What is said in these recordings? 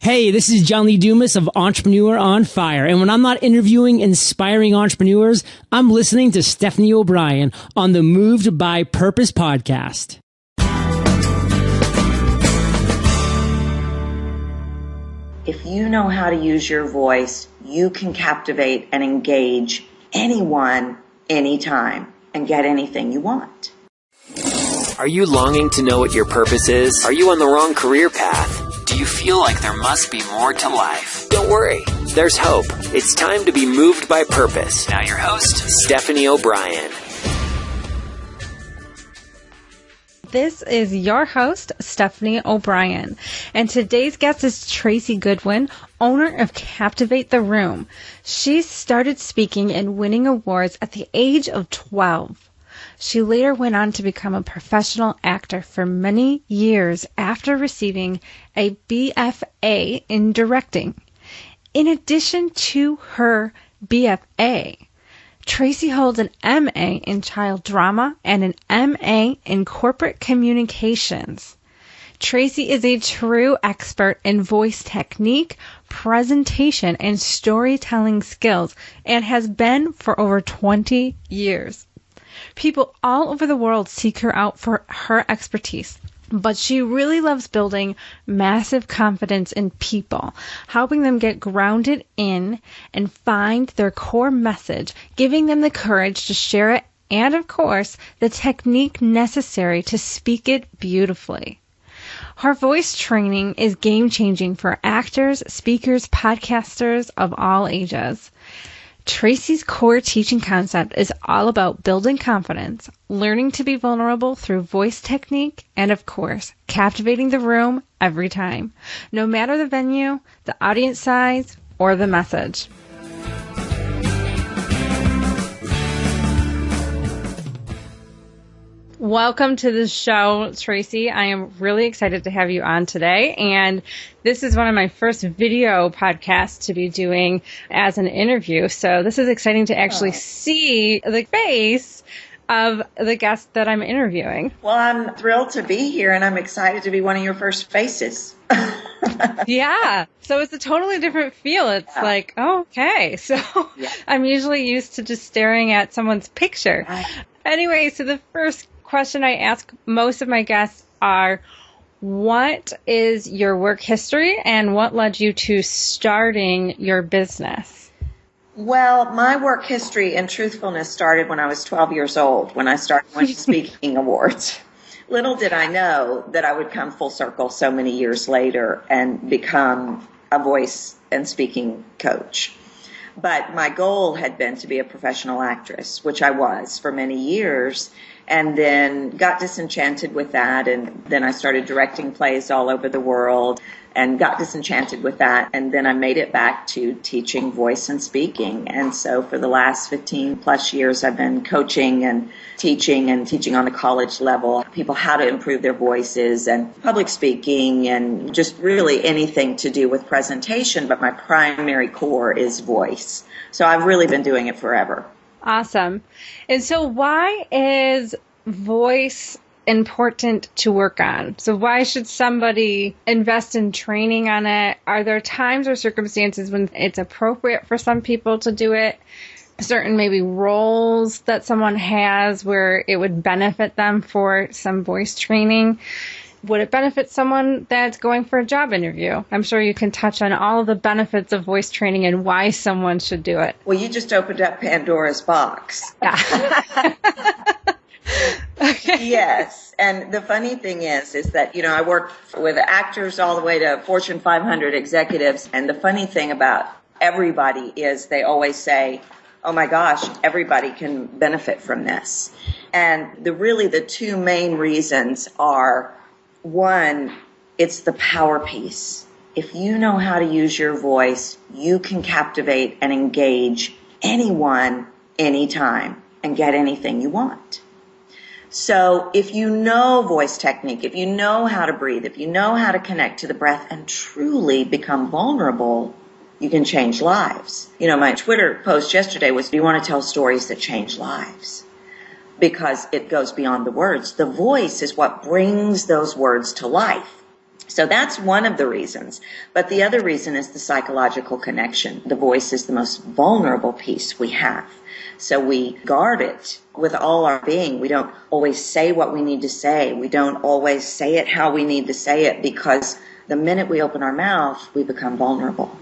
Hey, this is John Lee Dumas of Entrepreneur on Fire. And when I'm not interviewing inspiring entrepreneurs, I'm listening to Stephanie O'Brien on the Moved by Purpose podcast. If you know how to use your voice, you can captivate and engage anyone, anytime, and get anything you want. Are you longing to know what your purpose is? Are you on the wrong career path? Do you feel like there must be more to life? Don't worry, there's hope. It's time to be moved by purpose. Now your host, Stephanie O'Brien. This is your host, Stephanie O'Brien, and today's guest is Tracy Goodwin, owner of Captivate the Room. She started speaking and winning awards at the age of 12. She later went on to become a professional actor for many years after receiving a BFA in directing. In addition to her BFA, Tracy holds an MA in child drama and an MA in corporate communications. Tracy is a true expert in voice technique, presentation, and storytelling skills, and has been for over 20 years. People all over the world seek her out for her expertise, but she really loves building massive confidence in people, helping them get grounded in and find their core message, giving them the courage to share it, and of course, the technique necessary to speak it beautifully. Her voice training is game-changing for actors, speakers, podcasters of all ages. Tracy's core teaching concept is all about building confidence, learning to be vulnerable through voice technique, and of course, captivating the room every time, no matter the venue, the audience size, or the message. Welcome to the show, Tracy. I am really excited to have you on today. And this is one of my first video podcasts to be doing as an interview. So this is exciting to actually see the face of the guest that I'm interviewing. Well, I'm thrilled to be here, and I'm excited to be one of your first faces. Yeah. So it's a totally different feel. It's like, oh, okay. So I'm usually used to just staring at someone's picture. Anyway, so the first question I ask most of my guests are, what is your work history and what led you to starting your business? Well, my work history and truthfulness started when I was 12 years old, when I started winning speaking awards. Little did I know that I would come full circle so many years later and become a voice and speaking coach. But my goal had been to be a professional actress, which I was for many years, and then got disenchanted with that. And then I started directing plays all over the world and got disenchanted with that. And then I made it back to teaching voice and speaking. And so for the last 15 plus years, I've been coaching and teaching on the college level, people how to improve their voices and public speaking and just really anything to do with presentation. But my primary core is voice. So I've really been doing it forever. Awesome. And so why is voice important to work on? So why should somebody invest in training on it? Are there times or circumstances when it's appropriate for some people to do it? Certain maybe roles that someone has where it would benefit them for some voice training? Would it benefit someone that's going for a job interview? I'm sure you can touch on all of the benefits of voice training and why someone should do it. Well, you just opened up Pandora's box. Yeah. Okay. Yes. And the funny thing is that, I work with actors all the way to Fortune 500 executives. And the funny thing about everybody is they always say, oh my gosh, everybody can benefit from this. And the two main reasons are, one, it's the power piece. If you know how to use your voice, you can captivate and engage anyone, anytime, and get anything you want. So if you know voice technique, if you know how to breathe, if you know how to connect to the breath and truly become vulnerable, you can change lives. My Twitter post yesterday was, do you want to tell stories that change lives? Because it goes beyond the words. The voice is what brings those words to life. So that's one of the reasons. But the other reason is the psychological connection. The voice is the most vulnerable piece we have. So we guard it with all our being. We don't always say what we need to say. We don't always say it how we need to say it, because the minute we open our mouth, we become vulnerable.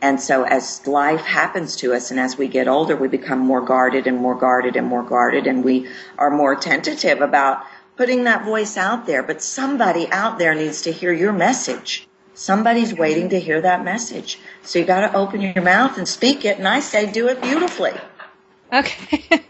And so as life happens to us and as we get older, we become more guarded and more guarded and more guarded, and we are more tentative about putting that voice out there. But somebody out there needs to hear your message. Somebody's waiting to hear that message. So you got to open your mouth and speak it. And I say, do it beautifully. Okay.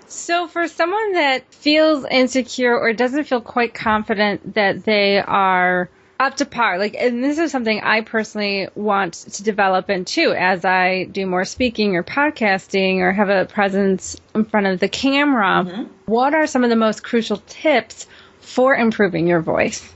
So for someone that feels insecure or doesn't feel quite confident that they are up to par, like, and this is something I personally want to develop in too, as I do more speaking or podcasting or have a presence in front of the camera. Mm-hmm. What are some of the most crucial tips for improving your voice?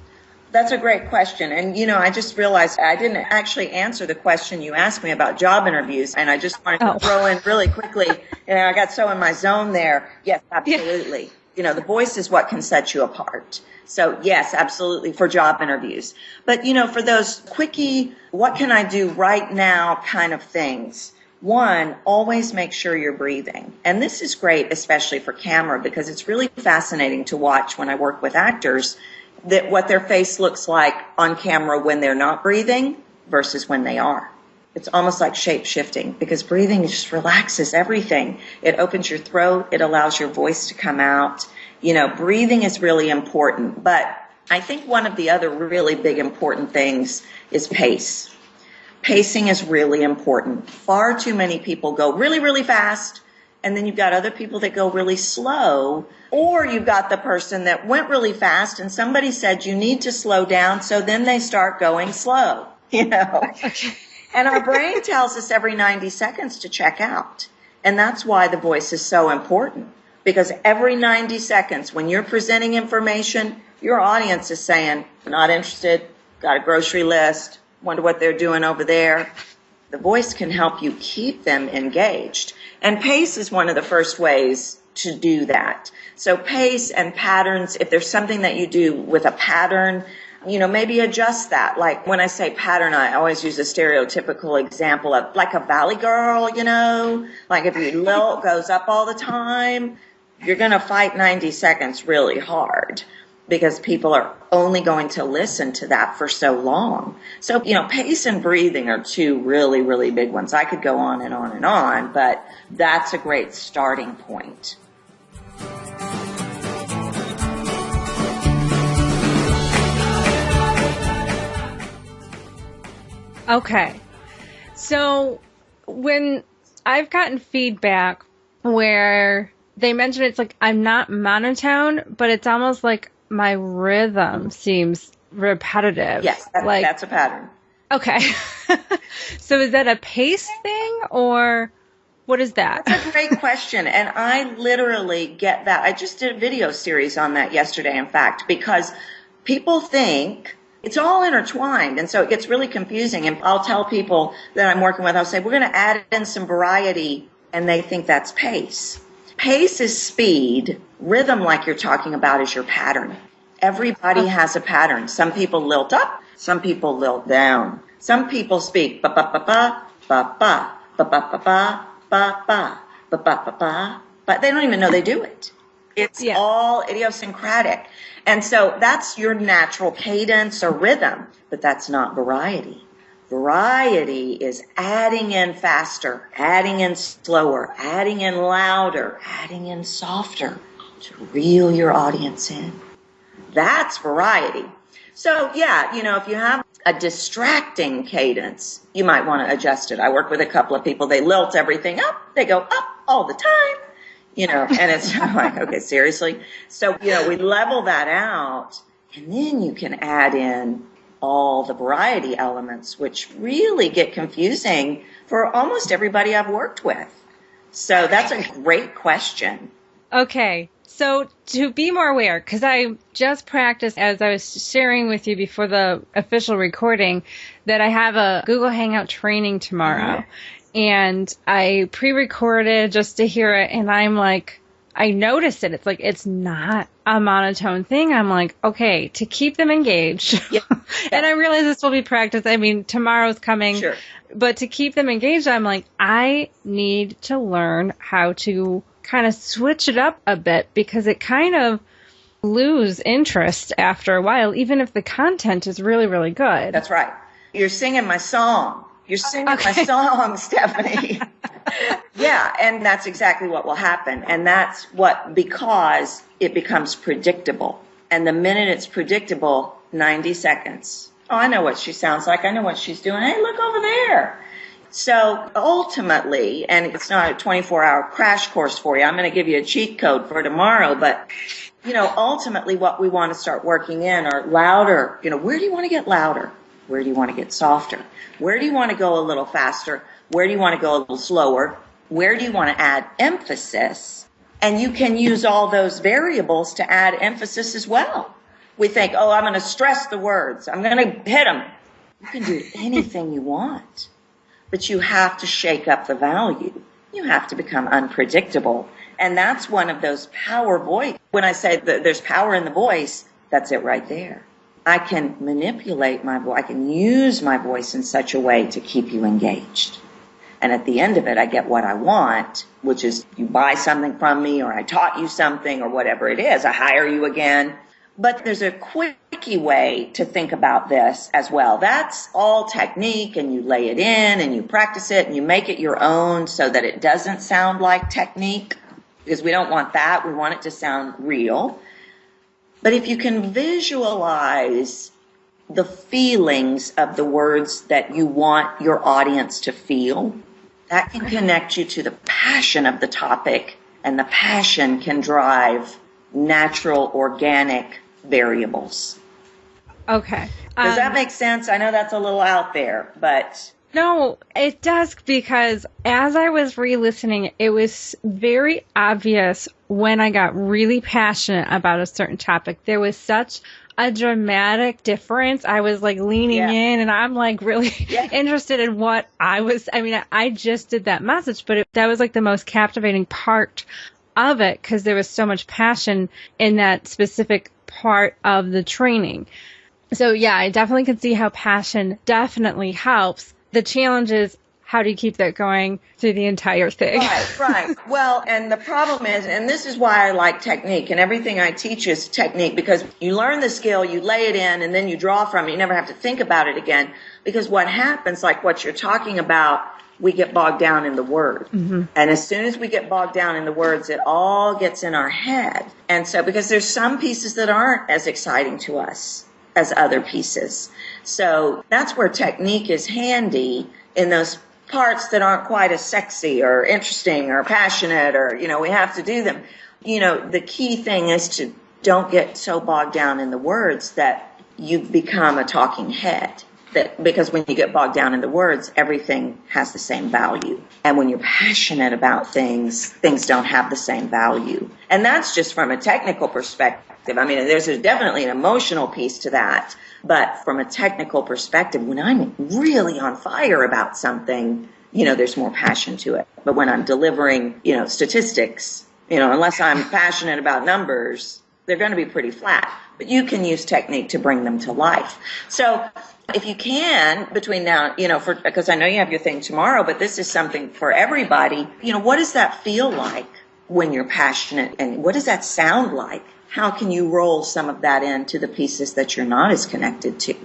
That's a great question. And, I just realized I didn't actually answer the question you asked me about job interviews. And I just wanted to throw in really quickly. I got so in my zone there. Yes, absolutely. Yeah. The voice is what can set you apart. So yes, absolutely, for job interviews. But, for those quickie, what can I do right now kind of things? One, always make sure you're breathing. And this is great, especially for camera, because it's really fascinating to watch when I work with actors, that what their face looks like on camera when they're not breathing versus when they are. It's almost like shape shifting, because breathing just relaxes everything. It opens your throat. It allows your voice to come out. Breathing is really important. But I think one of the other really big important things is pace. Pacing is really important. Far too many people go really, really fast, and then you've got other people that go really slow, or you've got the person that went really fast and somebody said you need to slow down, so then they start going slow, Okay. And our brain tells us every 90 seconds to check out. And that's why the voice is so important, because every 90 seconds when you're presenting information, your audience is saying, not interested, got a grocery list, wonder what they're doing over there. The voice can help you keep them engaged. And pace is one of the first ways to do that. So pace and patterns, if there's something that you do with a pattern, maybe adjust that. Like when I say pattern, I always use a stereotypical example of like a valley girl, like if your lilt goes up all the time, you're going to fight 90 seconds really hard, because people are only going to listen to that for so long. So, pace and breathing are two really, really big ones. I could go on and on and on, but that's a great starting point. Okay. So when I've gotten feedback where they mention it's like I'm not monotone, but it's almost like my rhythm seems repetitive. Yes, that's a pattern. Okay. So is that a pace thing, or what is that? That's a great question. And I literally get that. I just did a video series on that yesterday, in fact, because people think it's all intertwined. And so it gets really confusing. And I'll tell people that I'm working with, I'll say, we're going to add in some variety. And they think that's pace. Pace is speed. Rhythm, like you're talking about, is your pattern. Everybody has a pattern. Some people lilt up. Some people lilt down. Some people speak ba-ba-ba-ba, ba-ba, ba-ba-ba-ba, ba-ba, ba-ba-ba-ba, but they don't even know they do it. It's all idiosyncratic. And so that's your natural cadence or rhythm, but that's not variety. Variety is adding in faster, adding in slower, adding in louder, adding in softer to reel your audience in. That's variety. So if you have a distracting cadence, you might want to adjust it. I work with a couple of people, they lilt everything up, they go up all the time, and it's like, okay, seriously? So, we level that out, and then you can add in all the variety elements, which really get confusing for almost everybody I've worked with. So that's a great question. Okay. So to be more aware, because I just practiced, as I was sharing with you before the official recording, that I have a Google Hangout training tomorrow. Mm-hmm. And I pre-recorded just to hear it, and I'm like, I noticed it. It's like, it's not a monotone thing. I'm like, okay, to keep them engaged. Yeah. And I realize this will be practice. I mean, tomorrow's coming. Sure. But to keep them engaged, I'm like, I need to learn how to kind of switch it up a bit, because it kind of lose interest after a while, even if the content is really, really good. That's right. You're singing my song. You're singing my song, Stephanie. Yeah, and that's exactly what will happen. And that's because it becomes predictable. And the minute it's predictable, 90 seconds. Oh, I know what she sounds like. I know what she's doing. Hey, look over there. So ultimately, and it's not a 24-hour crash course for you. I'm going to give you a cheat code for tomorrow, but ultimately what we want to start working in are louder. Where do you want to get louder? Where do you want to get softer? Where do you want to go a little faster? Where do you want to go a little slower? Where do you want to add emphasis? And you can use all those variables to add emphasis as well. We think, I'm going to stress the words. I'm going to hit them. You can do anything you want, but you have to shake up the value. You have to become unpredictable. And that's one of those power voice. When I say that there's power in the voice, that's it right there. I can manipulate my voice. I can use my voice in such a way to keep you engaged. And at the end of it, I get what I want, which is you buy something from me, or I taught you something, or whatever it is. I hire you again. But there's a quickie way to think about this as well. That's all technique, and you lay it in, and you practice it, and you make it your own so that it doesn't sound like technique, because we don't want that. We want it to sound real. But if you can visualize the feelings of the words that you want your audience to feel, that can connect you to the passion of the topic, and the passion can drive natural, organic variables. Okay. Does that make sense? I know that's a little out there, but... No, it does, because as I was re-listening, it was very obvious when I got really passionate about a certain topic. There was such a dramatic difference. I was like leaning in, and I'm like really interested in what I just did that message, but that was like the most captivating part of it, because there was so much passion in that specific part of the training. So yeah, I definitely can see how passion definitely helps. The challenge is, how do you keep that going through the entire thing? Right. Well, and the problem is, and this is why I like technique, and everything I teach is technique, because you learn the skill, you lay it in, and then you draw from it. You never have to think about it again. Because what happens, like what you're talking about, we get bogged down in the word. Mm-hmm. And as soon as we get bogged down in the words, it all gets in our head. And so, because there's some pieces that aren't as exciting to us as other pieces. So that's where technique is handy, in those parts that aren't quite as sexy or interesting or passionate, or, we have to do them. The key thing is to don't get so bogged down in the words that you become a talking head. Because when you get bogged down in the words, everything has the same value. And when you're passionate about things, things don't have the same value. And that's just from a technical perspective. I mean, there's definitely an emotional piece to that. But from a technical perspective, when I'm really on fire about something, there's more passion to it. But when I'm delivering, statistics, unless I'm passionate about numbers, they're going to be pretty flat. But you can use technique to bring them to life. So if you can, between now, because I know you have your thing tomorrow, but this is something for everybody. What does that feel like when you're passionate, and what does that sound like? How can you roll some of that into the pieces that you're not as connected to?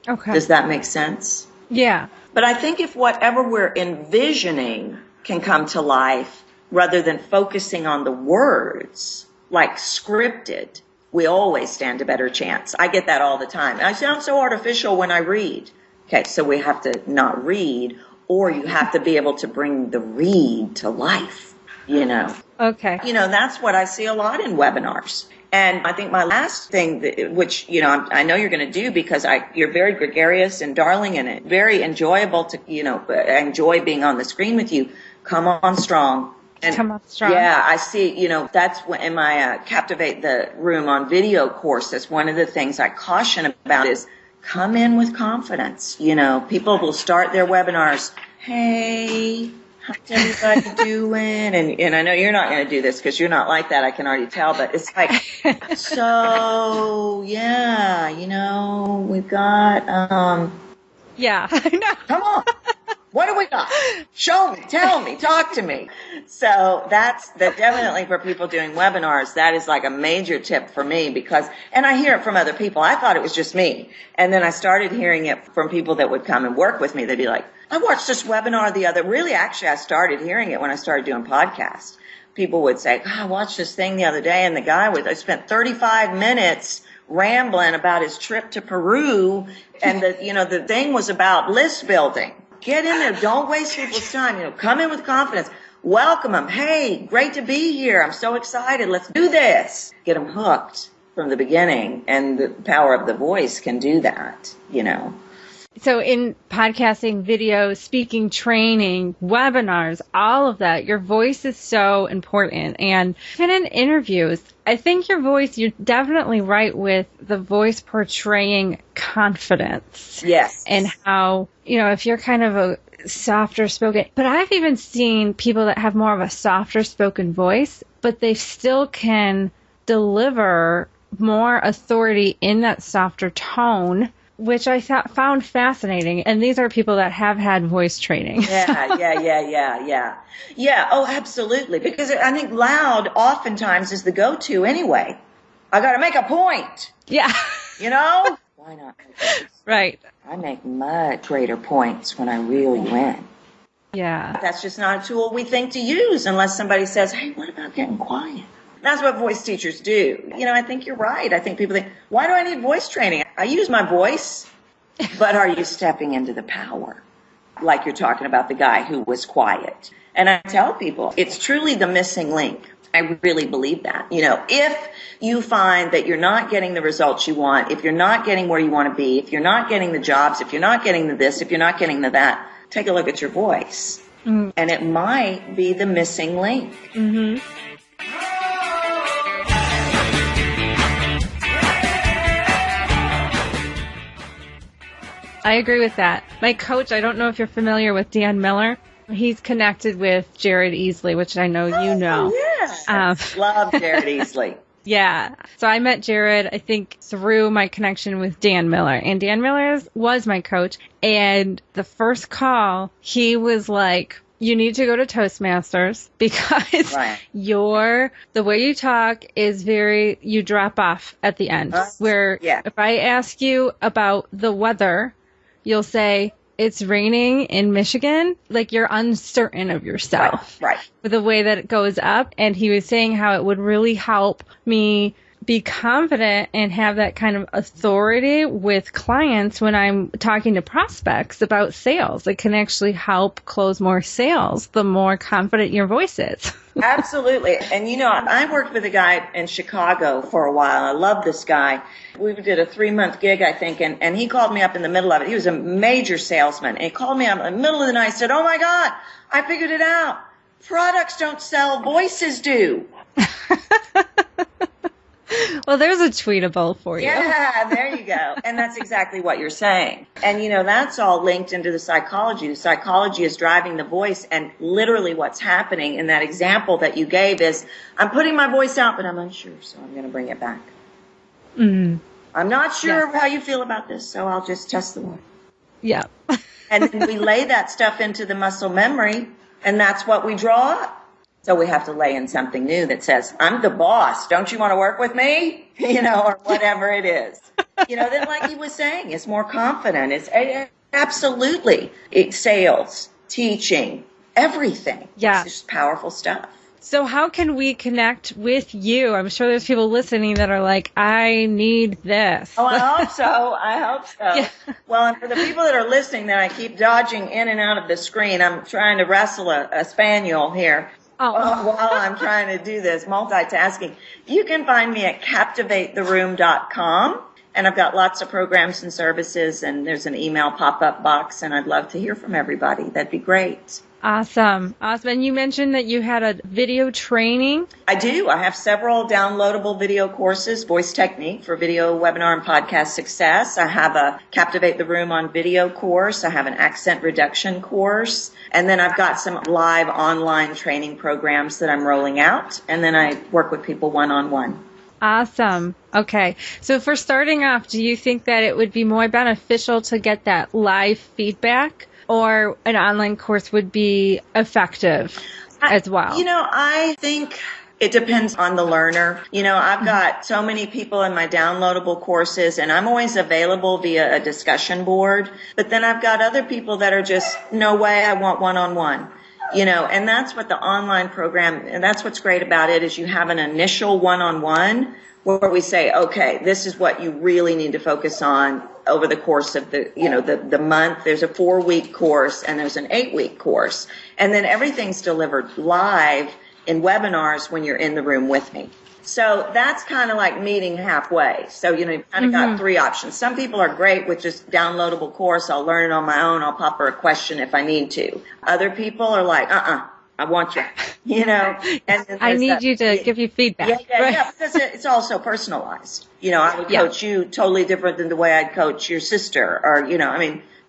Okay. Does that make sense? Yeah. But I think if whatever we're envisioning can come to life, rather than focusing on the words, like scripted, we always stand a better chance. I get that all the time. I sound so artificial when I read. Okay, so we have to not read, or you have to be able to bring the read to life, Okay. That's what I see a lot in webinars. And I think my last thing, which, I know you're going to do, because you're very gregarious and darling, and very enjoyable to, I enjoy being on the screen with you. Come on strong. And come up strong. Yeah, I see, that's in my Captivate the Room on video course. That's one of the things I caution about, is come in with confidence. People will start their webinars, hey, how's everybody doing? And I know you're not going to do this because you're not like that. I can already tell. But it's like, so, yeah, we've got, Yeah, I know. come on. What do we got? Show me, tell me, talk to me. So that's definitely for people doing webinars. That is like a major tip for me because, and I hear it from other people. I thought it was just me. And then I started hearing it from people that would come and work with me. They'd be like, I watched this webinar actually, I started hearing it when I started doing podcasts. People would say, I watched this thing the other day and I spent 35 minutes rambling about his trip to Peru. And the thing was about list building. Get in there. Don't waste people's time. Come in with confidence. Welcome them. Hey, great to be here. I'm so excited. Let's do this. Get them hooked from the beginning. And the power of the voice can do that, So in podcasting, video, speaking, training, webinars, all of that, your voice is so important. And even in interviews, I think your voice, you're definitely right with the voice portraying confidence. Yes. And how, if you're kind of a softer spoken, but I've even seen people that have more of a softer spoken voice, but they still can deliver more authority in that softer tone, which I found fascinating. And these are people that have had voice training. Yeah. Oh, absolutely. Because I think loud oftentimes is the go-to anyway. I got to make a point. Yeah. Why not? Right. I make much greater points when I reel you in. Yeah. That's just not a tool we think to use unless somebody says, hey, what about getting quiet? That's what voice teachers do. I think you're right. I think people think, why do I need voice training? I use my voice, but are you stepping into the power? Like you're talking about the guy who was quiet. And I tell people, it's truly the missing link. I really believe that. If you find that you're not getting the results you want, if you're not getting where you want to be, if you're not getting the jobs, if you're not getting the this, if you're not getting the that, take a look at your voice. Mm-hmm. And it might be the missing link. Mm-hmm. I agree with that. My coach, I don't know if you're familiar with Dan Miller. He's connected with Jared Easley, which I know you know. Yes. Love Jared Easley. Yeah. So I met Jared, I think, through my connection with Dan Miller. And Dan Miller was my coach. And the first call, he was like, you need to go to Toastmasters because the way you talk is you drop off at the end. If I ask you about the weather, you'll say, it's raining in Michigan, like you're uncertain of yourself. Right. With the way that it goes up. And he was saying how it would really help me be confident and have that kind of authority with clients when I'm talking to prospects about sales. It can actually help close more sales the more confident your voice is. Absolutely. And I worked with a guy in Chicago for a while. I love this guy. We did a 3-month gig, I think, and he called me up in the middle of it. He was a major salesman. And he called me up in the middle of the night and said, oh my God, I figured it out. Products don't sell, voices do. Well, there's a tweetable for you. Yeah, there you go. And that's exactly what you're saying. And, that's all linked into the psychology. The psychology is driving the voice. And literally what's happening in that example that you gave is, I'm putting my voice out, but I'm unsure, so I'm going to bring it back. Mm-hmm. I'm not sure how you feel about this, so I'll just test the water. Yeah. And then we lay that stuff into the muscle memory, and that's what we draw up. So we have to lay in something new that says, I'm the boss. Don't you want to work with me? Or whatever it is. Then like he was saying, it's more confident. It's absolutely. It's sales, teaching, everything. Yeah. It's just powerful stuff. So how can we connect with you? I'm sure there's people listening that are like, I need this. Oh, I hope so. Yeah. Well, and for the people that are listening that I keep dodging in and out of the screen, I'm trying to wrestle a spaniel here. While I'm trying to do this, multitasking. You can find me at captivatetheroom.com, and I've got lots of programs and services, and there's an email pop-up box, and I'd love to hear from everybody. That'd be great. Awesome. Awesome. And you mentioned that you had a video training. I do. I have several downloadable video courses, voice technique for video, webinar, and podcast success. I have a Captivate the Room on video course. I have an accent reduction course. And then I've got some live online training programs that I'm rolling out. And then I work with people one-on-one. Awesome. Okay. So for starting off, do you think that it would be more beneficial to get that live feedback, or an online course would be effective as well? I think it depends on the learner. I've got so many people in my downloadable courses, and I'm always available via a discussion board. But then I've got other people that are just, no way, I want one-on-one. And that's what the online program, and that's what's great about it, is you have an initial one-on-one where we say, okay, this is what you really need to focus on over the course of the month. There's a 4-week course and there's an 8-week course. And then everything's delivered live in webinars when you're in the room with me. So that's kind of like meeting halfway. So, you've kind of got 3 options. Some people are great with just downloadable course. I'll learn it on my own. I'll pop her a question if I need to. Other people are like, I want you, And I need you to give you feedback. Yeah, because it's also personalized. I would coach you totally different than the way I'd coach your sister, or,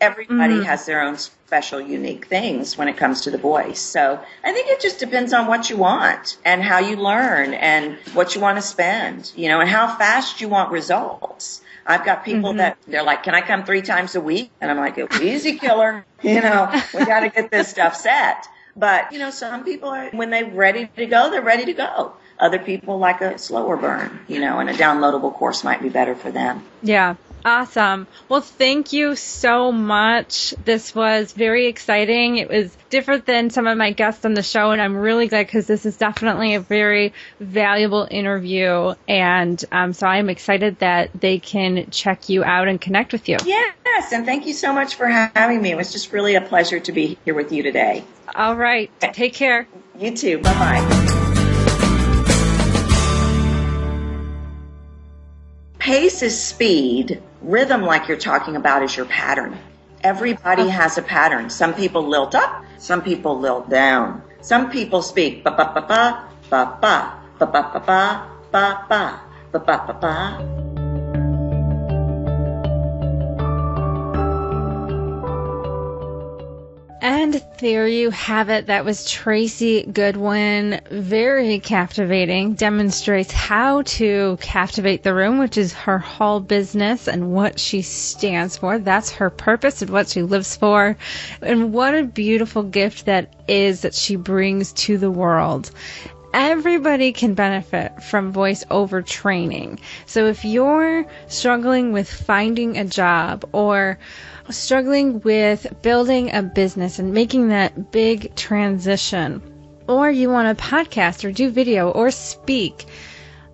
everybody has their own special, unique things when it comes to the voice. So I think it just depends on what you want and how you learn and what you want to spend, and how fast you want results. I've got people that they're like, can I come 3 times a week? And I'm like, easy, killer. We got to get this stuff set. But, some people are, when they're ready to go, they're ready to go. Other people like a slower burn, and a downloadable course might be better for them. Yeah. Awesome. Well, thank you so much. This was very exciting. It was different than some of my guests on the show, and I'm really glad because this is definitely a very valuable interview. And so I'm excited that they can check you out and connect with you. Yes, and thank you so much for having me. It was just really a pleasure to be here with you today. All right. Take care. You too. Bye-bye. Pace is speed. Rhythm, like you're talking about, is your pattern. Everybody has a pattern. Some people lilt up, some people lilt down. Some people speak ba-ba-ba-ba, ba-ba, ba-ba-ba-ba, ba-ba, ba-ba-ba-ba. And there you have it. That was Tracy Goodwin. Very captivating. Demonstrates how to captivate the room, which is her whole business and what she stands for. That's her purpose and what she lives for. And what a beautiful gift that is that she brings to the world. Everybody can benefit from voiceover training. So if you're struggling with finding a job or struggling with building a business and making that big transition, or you want to podcast or do video or speak,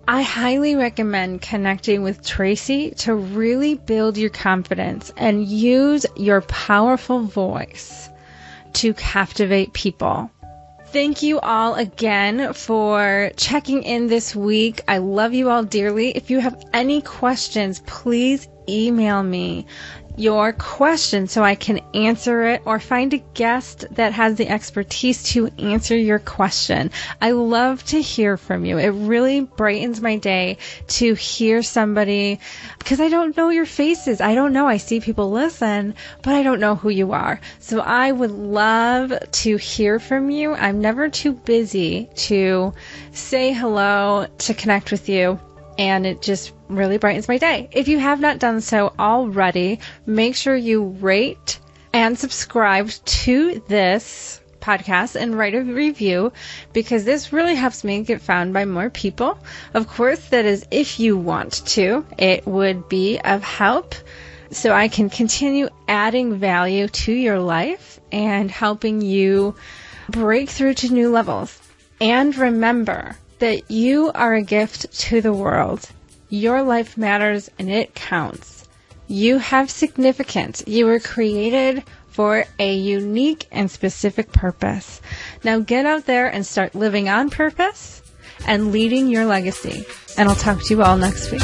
I highly recommend connecting with Tracy to really build your confidence and use your powerful voice to captivate people. Thank you all again for checking in this week. I love you all dearly. If you have any questions, please email me your question so I can answer it, or find a guest that has the expertise to answer your question. I love to hear from you. It really brightens my day to hear somebody, because I don't know your faces. I don't know. I see people listen, but I don't know who you are. So I would love to hear from you. I'm never too busy to say hello, to connect with you. And it just really brightens my day. If you have not done so already, make sure you rate and subscribe to this podcast and write a review, because this really helps me get found by more people. Of course, that is if you want to. It would be of help so I can continue adding value to your life and helping you break through to new levels. And remember that you are a gift to the world. Your life matters and it counts. You have significance. You were created for a unique and specific purpose. Now get out there and start living on purpose and leading your legacy. And I'll talk to you all next week.